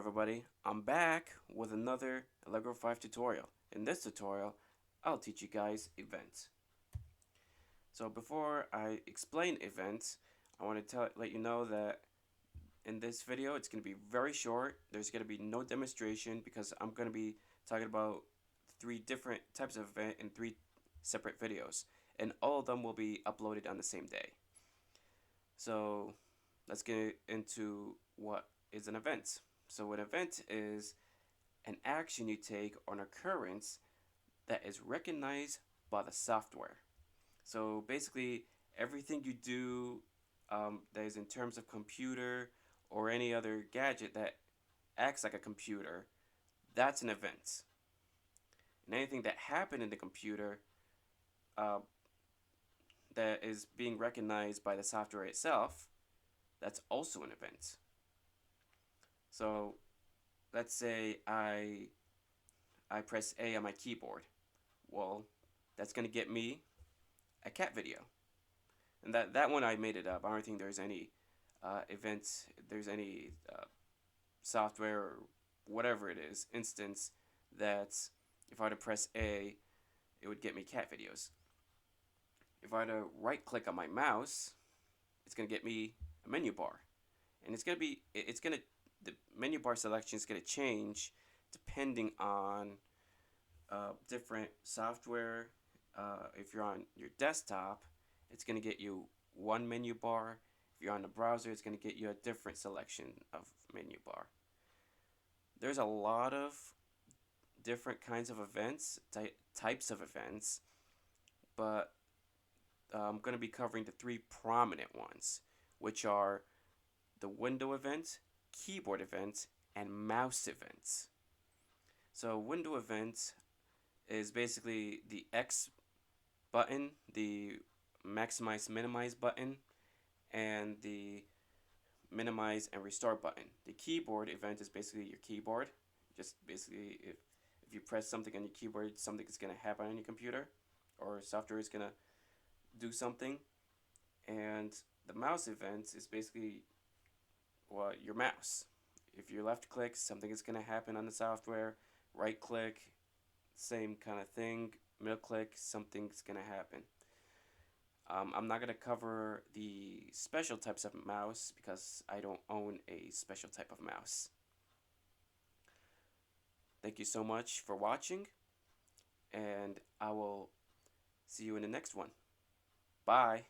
everybody, I'm back with another Allegro 5 tutorial. In this tutorial, I'll teach you guys events. So before I explain events, I want to let you know that in this video it's going to be very short. There's going to be no demonstration because I'm going to be talking about 3 different types of event in 3 separate videos, and all of them will be uploaded on the same day. So let's get into what is an event. So an event is an action you take or an occurrence that is recognized by the software. So basically, everything you do that is in terms of computer or any other gadget that acts like a computer, that's an event. And anything that happened in the computer that is being recognized by the software itself, that's also an event. So let's say I press A on my keyboard. Well, that's going to get me a cat video. And that one I made it up. I don't think there's any events, there's any software or whatever it is, instance that if I were to press A, it would get me cat videos. If I were to right click on my mouse, it's going to get me a menu bar. And the menu bar selection is going to change depending on different software. If you're on your desktop, it's going to get you one menu bar. If you're on the browser, it's going to get you a different selection of menu bar. There's a lot of different kinds of events, types of events, but I'm going to be covering the 3 prominent ones, which are the window event, keyboard event, and mouse events. So window event is basically the X button, the maximize minimize button, and the minimize and restart button. The keyboard event is basically your keyboard. Just basically if you press something on your keyboard, something is going to happen on your computer, or software is going to do something. And the mouse event is basically your mouse. If you left click, something is going to happen on the software. Right click, same kind of thing. Middle click, something's going to happen. I'm not going to cover the special types of mouse because I don't own a special type of mouse. Thank you so much for watching, and I will see you in the next one. Bye.